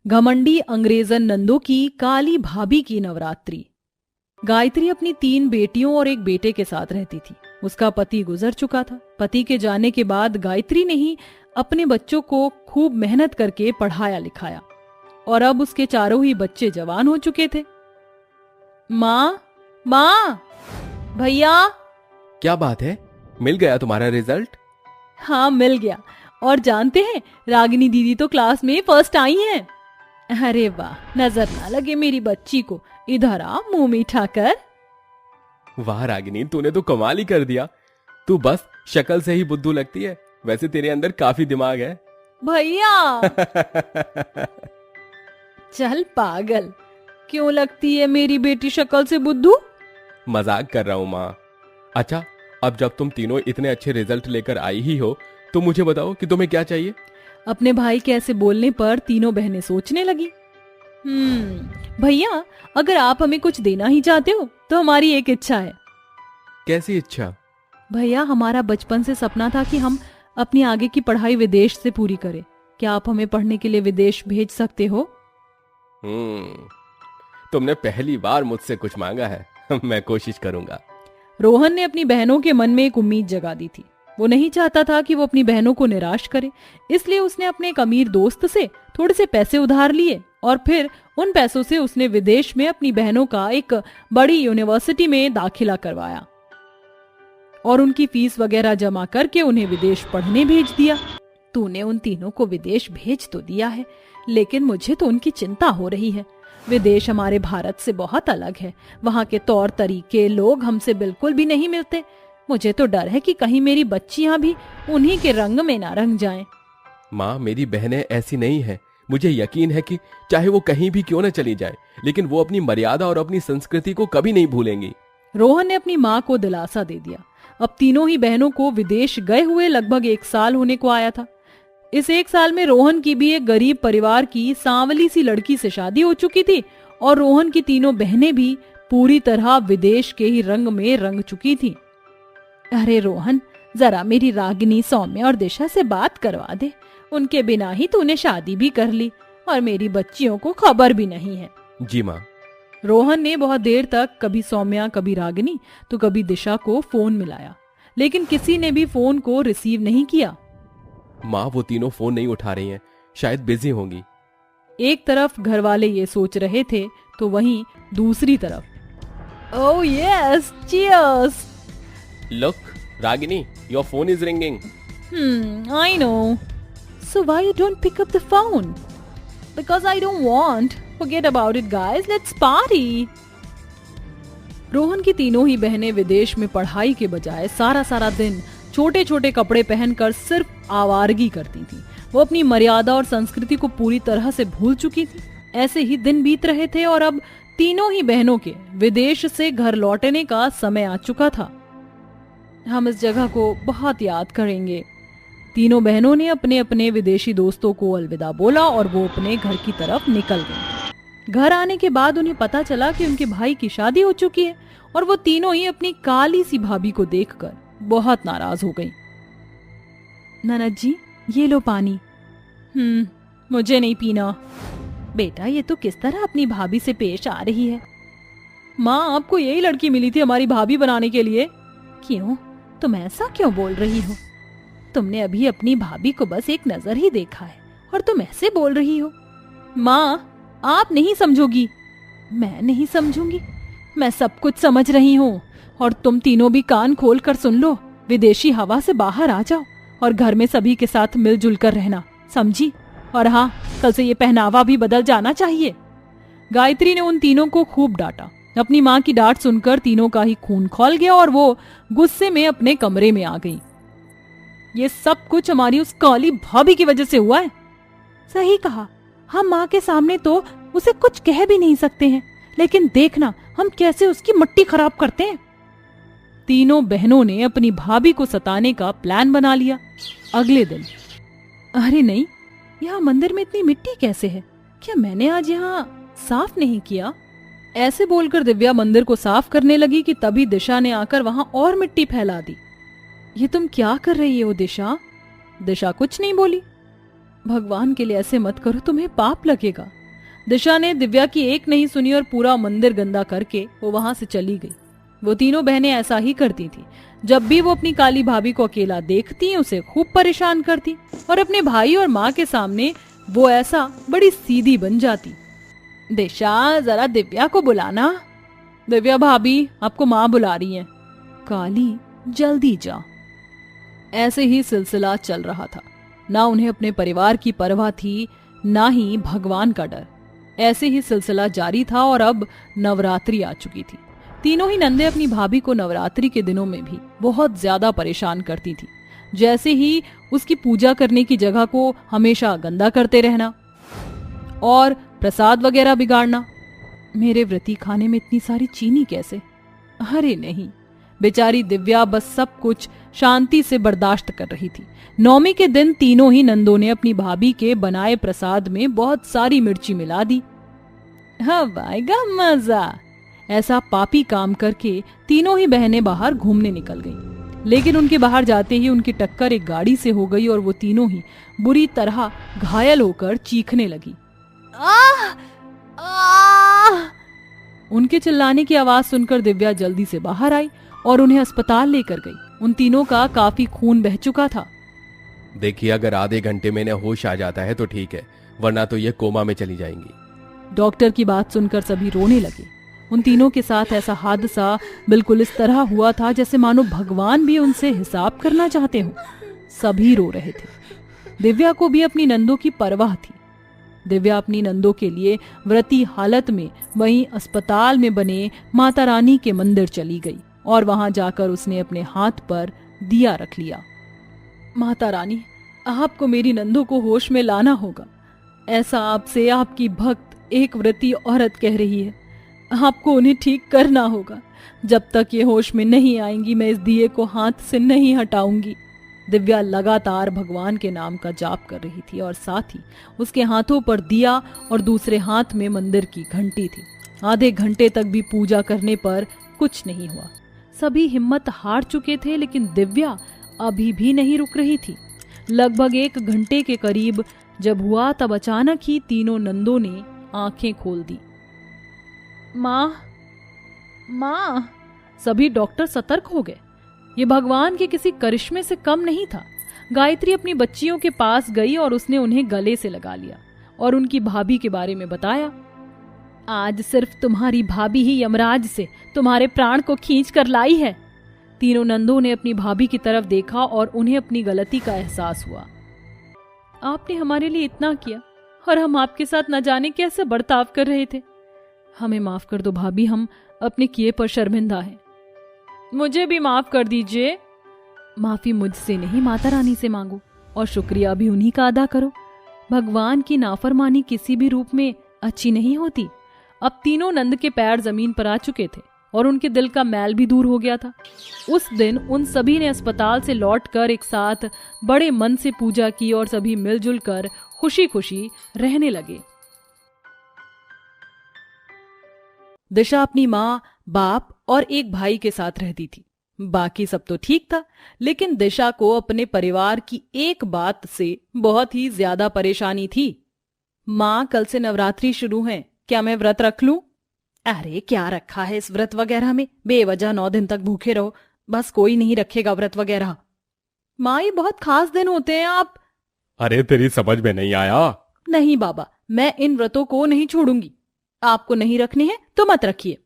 घमंडी अंग्रेजन नंदों की काली भाभी की नवरात्रि। गायत्री अपनी 3 बेटियों और एक बेटे के साथ रहती थी। उसका पति गुजर चुका था। पति के जाने के बाद गायत्री ने ही अपने बच्चों को खूब मेहनत करके पढ़ाया लिखाया और अब उसके चारों ही बच्चे जवान हो चुके थे। माँ, माँ, भैया। क्या बात है, मिल गया तुम्हारा रिजल्ट? हाँ, मिल गया। और जानते हैं, रागिनी दीदी तो क्लास में फर्स्ट आई हैं। अरे वाह, नजर ना लगे मेरी बच्ची को। इधर आ, मुंह मीठा कर। वाह रागिनी, तूने तो कमाल ही कर दिया। तू बस शक्ल से ही बुद्धू लगती है, वैसे तेरे अंदर काफी दिमाग है। भैया। चल पागल, क्यों लगती है मेरी बेटी शक्ल से बुद्धू? मजाक कर रहा हूं माँ। अच्छा, अब जब तुम तीनों इतने अच्छे रिजल्ट लेकर आई ही हो तो मुझे बताओ कि तुम्हें क्या चाहिए। अपने भाई के ऐसे बोलने पर तीनों बहनें सोचने लगी। भैया, अगर आप हमें कुछ देना ही चाहते हो तो हमारी एक इच्छा है। कैसी इच्छा? भैया, हमारा बचपन से सपना था कि हम अपनी आगे की पढ़ाई विदेश से पूरी करें। क्या आप हमें पढ़ने के लिए विदेश भेज सकते हो? तुमने पहली बार मुझसे कुछ मांगा है। मैं कोशिश करूंगा। रोहन ने अपनी बहनों के मन में एक उम्मीद जगा दी थी। वो नहीं चाहता था कि वो अपनी बहनों को निराश करे, इसलिए उसने अपने एक अमीर दोस्त से थोड़े से पैसे उधार लिए और फिर उन पैसों से उसने विदेश में अपनी बहनों का एक बड़ी यूनिवर्सिटी में दाखिला करवाया और उनकी फीस वगैरह जमा करके उन्हें विदेश पढ़ने भेज दिया। तूने उन तीनों को विदेश भेज तो दिया है, लेकिन मुझे तो उनकी चिंता हो रही है। विदेश हमारे भारत से बहुत अलग है। वहाँ के तौर तरीके, लोग हमसे बिल्कुल भी नहीं मिलते। मुझे तो डर है कि कहीं मेरी बच्चियां भी उन्हीं के रंग में ना रंग जाएं। माँ, मेरी बहनें ऐसी नहीं है। मुझे यकीन है कि चाहे वो कहीं भी क्यों न चली जाए, लेकिन वो अपनी मर्यादा और अपनी संस्कृति को कभी नहीं भूलेंगी। रोहन ने अपनी माँ को दिलासा दे दिया। अब तीनों ही बहनों को विदेश गए हुए लगभग 1 साल होने को आया था। इस 1 साल में रोहन की भी एक गरीब परिवार की सांवली सी लड़की से शादी हो चुकी थी और रोहन की तीनों बहनें भी पूरी तरह विदेश के ही रंग में रंग चुकी थी। अरे रोहन, जरा मेरी रागिनी, सौम्या और दिशा से बात करवा दे। उनके बिना ही तूने शादी भी कर ली और मेरी बच्चियों को खबर भी नहीं है। जी माँ। रोहन ने बहुत देर तक कभी सौम्या, कभी रागिनी तो कभी दिशा को फोन मिलाया, लेकिन किसी ने भी फोन को रिसीव नहीं किया। माँ, वो तीनों फोन नहीं उठा रही हैं, शायद बिजी होंगी। एक तरफ घर वाले ये सोच रहे थे तो वहीं दूसरी तरफ, oh yes, cheers. Look, Ragini, your phone is ringing. I know. So why you don't pick up the phone? Because I don't want. Forget about it, guys. Let's party. Rohan की तीनों ही बहनें विदेश में पढ़ाई के बजाय सारा दिन छोटे छोटे कपड़े पहनकर सिर्फ आवारगी करती थी। वो अपनी मर्यादा और संस्कृति को पूरी तरह से भूल चुकी थी। ऐसे ही दिन बीत रहे थे और अब तीनों ही बहनों के विदेश से घर लौटने का समय आ चुका था। हम इस जगह को बहुत याद करेंगे। तीनों बहनों ने अपने अपने विदेशी दोस्तों को अलविदा बोला और वो अपने घर की तरफ निकल गईं। घर आने के बाद उन्हें पता चला कि उनके भाई की शादी हो चुकी है और वो तीनों ही अपनी काली सी भाभी को देखकर बहुत नाराज हो गईं। ननद जी, ये लो पानी। मुझे नहीं पीना। बेटा, ये तो किस तरह अपनी भाभी से पेश आ रही है। माँ, आपको यही लड़की मिली थी हमारी भाभी बनाने के लिए। क्यों, तुम ऐसा क्यों बोल रही हो? तुमने अभी अपनी भाभी को बस एक नजर ही देखा है और तुम ऐसे बोल रही हो। माँ, आप नहीं समझोगी। मैं नहीं समझूंगी? मैं सब कुछ समझ रही हूँ और तुम तीनों भी कान खोल कर सुन लो। विदेशी हवा से बाहर आ जाओ और घर में सभी के साथ मिलजुल कर रहना, समझी? और हाँ, कल से ये पहनावा भी बदल जाना चाहिए। गायत्री ने उन तीनों को खूब डांटा। अपनी माँ की डांट सुनकर तीनों का ही खून खौल गया और वो गुस्से में अपने कमरे में आ गई। ये सब कुछ हमारी उस काली भाभी की वजह से हुआ है। सही कहा, हम माँ के सामने तो उसे कुछ कह भी नहीं सकते हैं, लेकिन देखना हम कैसे उसकी मट्टी खराब करते हैं। तीनों बहनों ने अपनी भाभी को सताने का प्लान बना लिया। अगले दिन, अरे नहीं, यहाँ मंदिर में इतनी मिट्टी कैसे है? क्या मैंने आज यहाँ साफ नहीं किया? ऐसे बोलकर दिव्या मंदिर को साफ करने लगी कि तभी दिशा ने आकर वहां और मिट्टी फैला दी। ये तुम क्या कर रही हो दिशा? दिशा कुछ नहीं बोली। भगवान के लिए ऐसे मत करो, तुम्हें पाप लगेगा। दिशा ने दिव्या की एक नहीं सुनी और पूरा मंदिर गंदा करके वो वहां से चली गई। वो तीनों बहनें ऐसा ही करती थी। जब भी वो अपनी काली भाभी को अकेला देखती उसे खूब परेशान करती और अपने भाई और माँ के सामने वो ऐसा बड़ी सीधी बन जाती। दिशा, जरा दिव्या को बुलाना। दिव्या भाभी, आपको माँ बुला रही है। काली, जल्दी जा। ऐसे ही सिलसिला चल रहा था। ना उन्हें अपने परिवार की परवाह थी, ना ही भगवान का डर। ऐसे ही सिलसिला जारी था और अब नवरात्रि आ चुकी थी। तीनों ही नंदे अपनी भाभी को नवरात्रि के दिनों में भी बहुत ज्यादा परेशान करती थी। जैसे ही उसकी पूजा करने की जगह को हमेशा गंदा करते रहना और प्रसाद वगैरह बिगाड़ना। मेरे व्रती खाने में इतनी सारी चीनी कैसे? अरे नहीं, बेचारी दिव्या बस सब कुछ शांति से बर्दाश्त कर रही थी। नौमी के दिन तीनों ही नंदों ने अपनी भाभी के बनाए प्रसाद में बहुत सारी मिर्ची मिला दी। हवाएगा मजा। ऐसा पापी काम करके तीनों ही बहनें बाहर घूमने निकल गईं। लेकिन उनके बाहर जाते ही उनकी टक्कर एक गाड़ी से हो गई और वो तीनों ही बुरी तरह घायल होकर चीखने लगी। आह! आह! उनके चिल्लाने की आवाज सुनकर दिव्या जल्दी से बाहर आई और उन्हें अस्पताल लेकर गई। उन तीनों का काफी खून बह चुका था। देखिए, अगर आधे घंटे में इन्हें होश आ जाता है तो ठीक है, वरना तो ये कोमा में चली जाएंगी। डॉक्टर की बात सुनकर सभी रोने लगे। उन तीनों के साथ ऐसा हादसा बिल्कुल इस तरह हुआ था जैसे मानो भगवान भी उनसे हिसाब करना चाहते हो। सभी रो रहे थे। दिव्या को भी अपनी नंदों की परवाह थी। दिव्या अपनी नंदों के लिए व्रती हालत में वहीं अस्पताल में बने माता रानी के मंदिर चली गई और वहां जाकर उसने अपने हाथ पर दिया रख लिया। माता रानी, आपको मेरी नंदों को होश में लाना होगा। ऐसा आपसे आपकी भक्त एक व्रती औरत कह रही है। आपको उन्हें ठीक करना होगा। जब तक ये होश में नहीं आएंगी मैं इस दिए को हाथ से नहीं हटाऊंगी। दिव्या लगातार भगवान के नाम का जाप कर रही थी और साथ ही उसके हाथों पर दिया और दूसरे हाथ में मंदिर की घंटी थी। आधे घंटे तक भी पूजा करने पर कुछ नहीं हुआ। सभी हिम्मत हार चुके थे, लेकिन दिव्या अभी भी नहीं रुक रही थी। लगभग 1 घंटे के करीब जब हुआ तब अचानक ही तीनों नंदों ने आंखें खोल दी। माँ, माँ! सभी डॉक्टर सतर्क हो गए। ये भगवान के किसी करिश्मे से कम नहीं था। गायत्री अपनी बच्चियों के पास गई और उसने उन्हें गले से लगा लिया और उनकी भाभी के बारे में बताया। आज सिर्फ तुम्हारी भाभी ही यमराज से तुम्हारे प्राण को खींच कर लाई है। तीनों नंदों ने अपनी भाभी की तरफ देखा और उन्हें अपनी गलती का एहसास हुआ। आपने हमारे लिए इतना किया और हम आपके साथ न जाने कैसे बर्ताव कर रहे थे। हमें माफ कर दो भाभी, हम अपने किए पर शर्मिंदा हैं। मुझे भी माफ कर दीजिए। माफी मुझसे नहीं, माता रानी से मांगो और शुक्रिया भी उन्हीं का अदा करो। भगवान की नाफरमानी किसी भी रूप में अच्छी नहीं होती। अब तीनों नंद के पैर जमीन पर आ चुके थे और उनके दिल का मैल भी दूर हो गया था। उस दिन उन सभी ने अस्पताल से लौटकर एक साथ बड़े मन से पूजा की और सभी मिलजुल कर खुशी खुशी रहने लगे। दिशा अपनी माँ, बाप और एक भाई के साथ रहती थी। बाकी सब तो ठीक था, लेकिन दिशा को अपने परिवार की एक बात से बहुत ही ज्यादा परेशानी थी। माँ, कल से नवरात्रि शुरू है, क्या मैं व्रत रख लूं? अरे क्या रखा है इस व्रत वगैरह में? बेवजह 9 दिन तक भूखे रहो, बस कोई नहीं रखेगा व्रत वगैरह। माँ, ये बहुत खास दिन होते हैं, आप। अरे तेरी समझ में नहीं आया? नहीं बाबा, मैं इन व्रतों को नहीं छोड़ूंगी। आपको नहीं रखने हैं तो मत रखिए।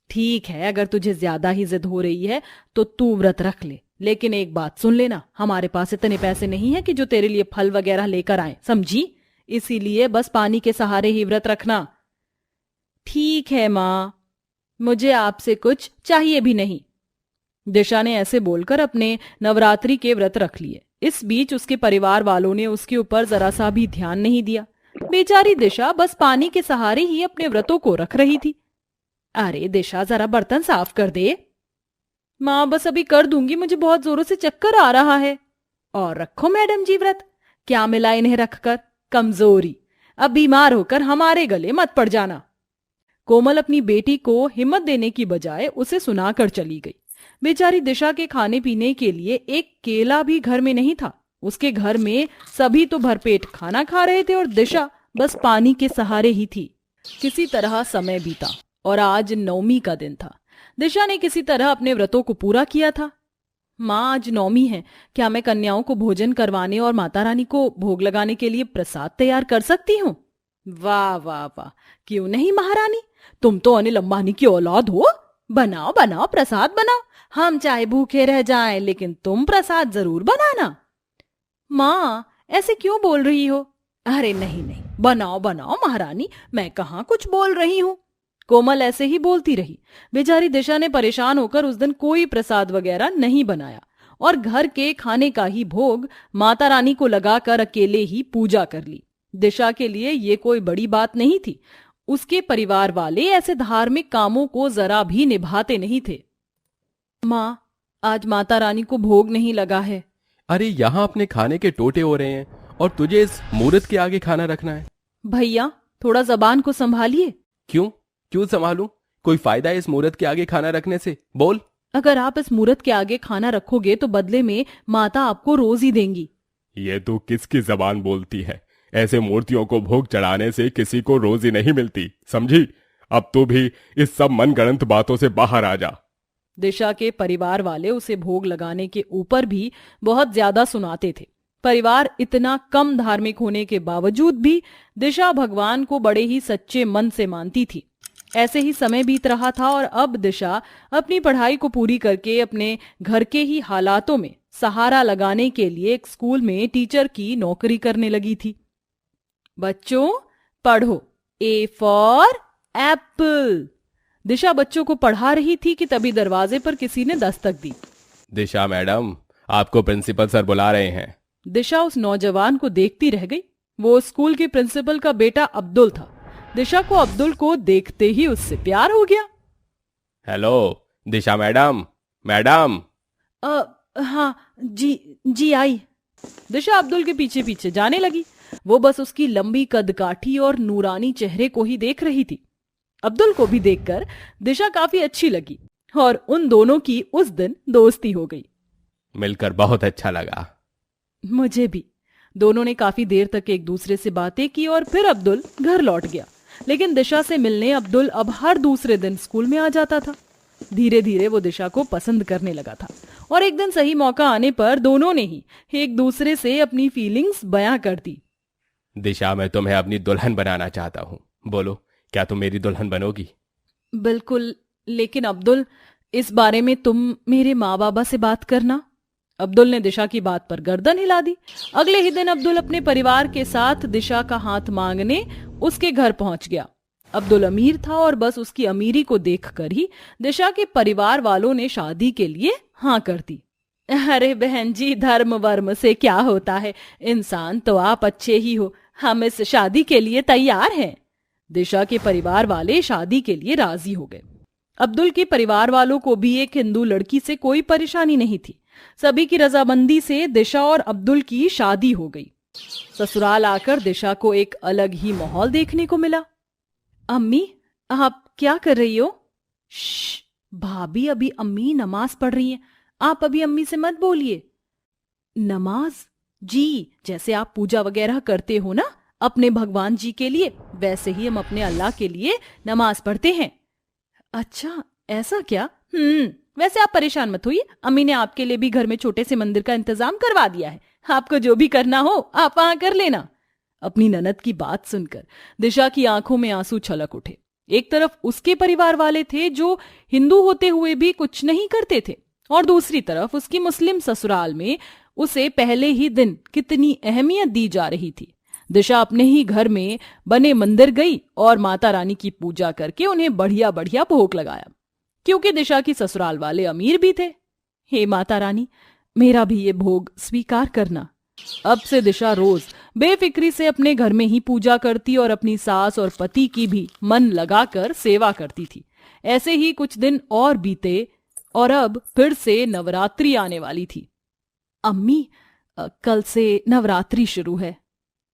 ठीक है, अगर तुझे ज्यादा ही जिद हो रही है तो तू व्रत रख ले, लेकिन एक बात सुन लेना, हमारे पास इतने पैसे नहीं है कि जो तेरे लिए फल वगैरह लेकर आए, समझी? इसीलिए बस पानी के सहारे ही व्रत रखना। ठीक है माँ, मुझे आपसे कुछ चाहिए भी नहीं। दिशा ने ऐसे बोलकर अपने नवरात्रि के व्रत रख लिए। इस बीच उसके परिवार वालों ने उसके ऊपर जरा सा भी ध्यान नहीं दिया। बेचारी दिशा बस पानी के सहारे ही अपने व्रतों को रख रही थी। अरे दिशा, जरा बर्तन साफ कर दे। माँ, बस अभी कर दूंगी, मुझे बहुत जोरों से चक्कर आ रहा है। और रखो मैडम जी व्रत, क्या मिला इन्हें रखकर? कमजोरी। अब बीमार होकर हमारे गले मत पड़ जाना। कोमल अपनी बेटी को हिम्मत देने की बजाय उसे सुनाकर चली गई। बेचारी दिशा के खाने पीने के लिए एक केला भी घर में नहीं था। उसके घर में सभी तो भरपेट खाना खा रहे थे और दिशा बस पानी के सहारे ही थी। किसी तरह समय बीता और आज नवमी का दिन था। दिशा ने किसी तरह अपने व्रतों को पूरा किया था। माँ, आज नवमी है, क्या मैं कन्याओं को भोजन करवाने और माता रानी को भोग लगाने के लिए प्रसाद तैयार कर सकती हूँ? वाह वाह वाह, क्यों नहीं महारानी, तुम तो अनिल अंबानी की औलाद हो। बनाओ बनाओ, प्रसाद बनाओ। हम चाहे भूखे रह जाएं, लेकिन तुम प्रसाद जरूर बनाना। माँ, ऐसे क्यों बोल रही हो? अरे नहीं नहीं, बनाओ बनाओ महारानी, मैं कहाँ कुछ बोल रही हूँ। कोमल ऐसे ही बोलती रही। बेचारी दिशा ने परेशान होकर उस दिन कोई प्रसाद वगैरह नहीं बनाया और घर के खाने का ही भोग माता रानी को लगाकर अकेले ही पूजा कर ली। दिशा के लिए ये कोई बड़ी बात नहीं थी। उसके परिवार वाले ऐसे धार्मिक कामों को जरा भी निभाते नहीं थे। माँ, आज माता रानी को भोग नहीं लगा है। अरे यहाँ अपने खाने के टोटे हो रहे हैं और तुझे इस मुहूर्त के आगे खाना रखना है। भैया, थोड़ा जबान को संभालिए। क्यों क्यों संभालूं? कोई फायदा है इस मुहूर्त के आगे खाना रखने से? बोल। अगर आप इस मुहूर्त के आगे खाना रखोगे तो बदले में माता आपको रोज ही देंगी। ये तू किसकी जबान बोलती है? ऐसे मूर्तियों को भोग चढ़ाने से किसी को रोजी नहीं मिलती, समझी? अब तू भी इस सब मनगढ़ंत बातों से बाहर आ जा। दिशा के परिवार वाले उसे भोग लगाने के ऊपर भी बहुत ज्यादा सुनाते थे। परिवार इतना कम धार्मिक होने के बावजूद भी दिशा भगवान को बड़े ही सच्चे मन से मानती थी। ऐसे ही समय बीत रहा था और अब दिशा अपनी पढ़ाई को पूरी करके अपने घर के ही हालातों में सहारा लगाने के लिए एक स्कूल में टीचर की नौकरी करने लगी थी। बच्चों, पढ़ो। A for Apple. दिशा बच्चों को पढ़ा रही थी कि तभी दरवाजे पर किसी ने दस्तक दी। दिशा मैडम, आपको प्रिंसिपल सर बुला रहे हैं। दिशा उस नौजवान को देखती रह गई। वो स्कूल के प्रिंसिपल का बेटा अब्दुल था। दिशा को अब्दुल को देखते ही उससे प्यार हो गया। हेलो दिशा मैडम। मैडम। हाँ जी आई। दिशा अब्दुल के पीछे पीछे जाने लगी। वो बस उसकी लंबी कदकाठी और नूरानी चेहरे को ही देख रही थी। अब्दुल को भी देखकर दिशा काफी अच्छी लगी और उन दोनों की उस दिन दोस्ती हो गई। मिलकर बहुत अच्छा लगा। मुझे भी। दोनों ने काफी देर तक एक दूसरे से बातें की और फिर अब्दुल घर लौट गया। लेकिन दिशा से मिलने अब्दुल अब हर दूसरे दिन स्कूल में आ जाता था। धीरे धीरे वो दिशा को पसंद करने लगा था और एक दिन सही मौका आने पर दोनों ने ही एक दूसरे से अपनी फीलिंग्स बयां कर दी। दिशा, मैं तुम्हें अपनी दुल्हन बनाना चाहता हूँ। बोलो, क्या तुम मेरी दुल्हन बनोगी? बिल्कुल, लेकिन अब्दुल, इस बारे में तुम मेरे माँ बाबा से बात करना। अब्दुल ने दिशा की बात पर गर्दन हिला दी। अगले ही दिन अब्दुल अपने परिवार के साथ दिशा का हाथ मांगने उसके घर पहुंच गया। अब्दुल अमीर था और बस उसकी अमीरी को देखकर ही दिशा के परिवार वालों ने शादी के लिए हाँ कर दी। अरे बहन जी, धर्म वर्म से क्या होता है, इंसान तो आप अच्छे ही हो, हम इस शादी के लिए तैयार हैं। दिशा के परिवार वाले शादी के लिए राजी हो गए। अब्दुल के परिवार वालों को भी एक हिंदू लड़की से कोई परेशानी नहीं थी। सभी की रजामंदी से दिशा और अब्दुल की शादी हो गई। ससुराल आकर दिशा को एक अलग ही माहौल देखने को मिला। अम्मी, आप क्या कर रही हो? श्श, भाभी, अभी अम्मी नमाज पढ़ रही हैं। आप अभी अम्मी से मत बोलिए। नमाज? जी, जैसे आप पूजा वगैरह करते हो ना अपने भगवान जी के लिए, वैसे ही हम अपने अल्लाह के लिए नमाज पढ़ते हैं। अच्छा, ऐसा क्या? वैसे आप परेशान मत होइए, अम्मी ने आपके लिए भी घर में छोटे से मंदिर का इंतजाम करवा दिया है। आपको जो भी करना हो आप वहां कर लेना। अपनी ननद की बात सुनकर दिशा की आंखों में आंसू छलक उठे। एक तरफ उसके परिवार वाले थे जो हिंदू होते हुए भी कुछ नहीं करते थे और दूसरी तरफ उसकी मुस्लिम ससुराल में उसे पहले ही दिन कितनी अहमियत दी जा रही थी। दिशा अपने ही घर में बने मंदिर गई और माता रानी की पूजा करके उन्हें बढ़िया बढ़िया भोग लगाया, क्योंकि दिशा की ससुराल वाले अमीर भी थे। हे माता रानी, मेरा भी ये भोग स्वीकार करना। अब से दिशा रोज बेफिक्री से अपने घर में ही पूजा करती और अपनी सास और पति की भी मन लगाकर सेवा करती थी। ऐसे ही कुछ दिन और बीते और अब फिर से नवरात्रि आने वाली थी। अम्मी, कल से नवरात्रि शुरू है।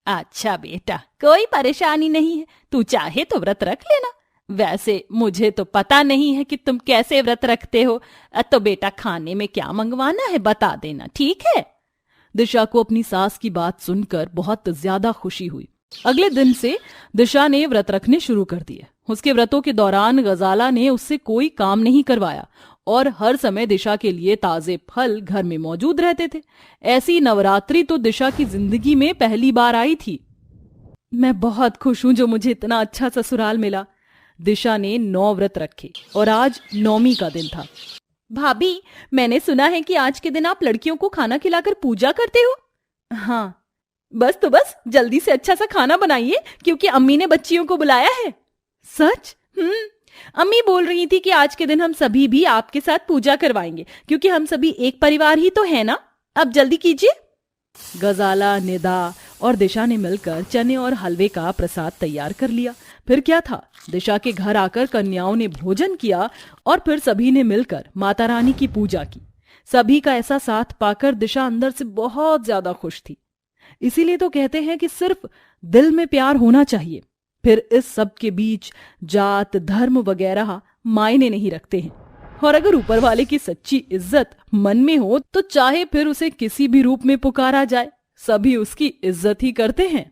अच्छा बेटा, कोई परेशानी नहीं है, तू चाहे तो व्रत रख लेना। वैसे मुझे तो पता नहीं है कि तुम कैसे व्रत रखते हो, तो बेटा खाने में क्या मंगवाना है बता देना, ठीक है? दिशा को अपनी सास की बात सुनकर बहुत ज्यादा खुशी हुई। अगले दिन से दिशा ने व्रत रखने शुरू कर दिए। उसके व्रतों के दौरान गजाला ने उससे कोई काम नहीं करवाया और हर समय दिशा के लिए ताजे फल घर में मौजूद रहते थे। ऐसी नवरात्रि तो दिशा की जिंदगी में पहली बार आई थी। मैं बहुत खुश हूं जो मुझे इतना अच्छा ससुराल मिला। दिशा ने 9 व्रत रखे और आज 9वीं का दिन था। भाभी, मैंने सुना है कि आज के दिन आप लड़कियों को खाना खिलाकर पूजा करते हो। हाँ, बस जल्दी से अच्छा सा खाना बनाइए क्योंकि अम्मी ने बच्चियों को बुलाया है। सच? अम्मी बोल रही थी कि आज के दिन हम सभी भी आपके साथ पूजा करवाएंगे क्योंकि हम सभी एक परिवार ही तो है ना। अब जल्दी कीजिए। गजाला, निदा और दिशा ने मिलकर चने और हलवे का प्रसाद तैयार कर लिया। फिर क्या था, दिशा के घर आकर कन्याओं ने भोजन किया और फिर सभी ने मिलकर माता रानी की पूजा की। सभी का ऐसा साथ पाकर दिशा अंदर से बहुत ज्यादा खुश थी। इसीलिए तो कहते हैं कि सिर्फ दिल में प्यार होना चाहिए, फिर इस सब के बीच जात, धर्म वगैरह मायने नहीं रखते हैं। और अगर ऊपर वाले की सच्ची इज्जत मन में हो तो चाहे फिर उसे किसी भी रूप में पुकारा जाए, सभी उसकी इज्जत ही करते हैं।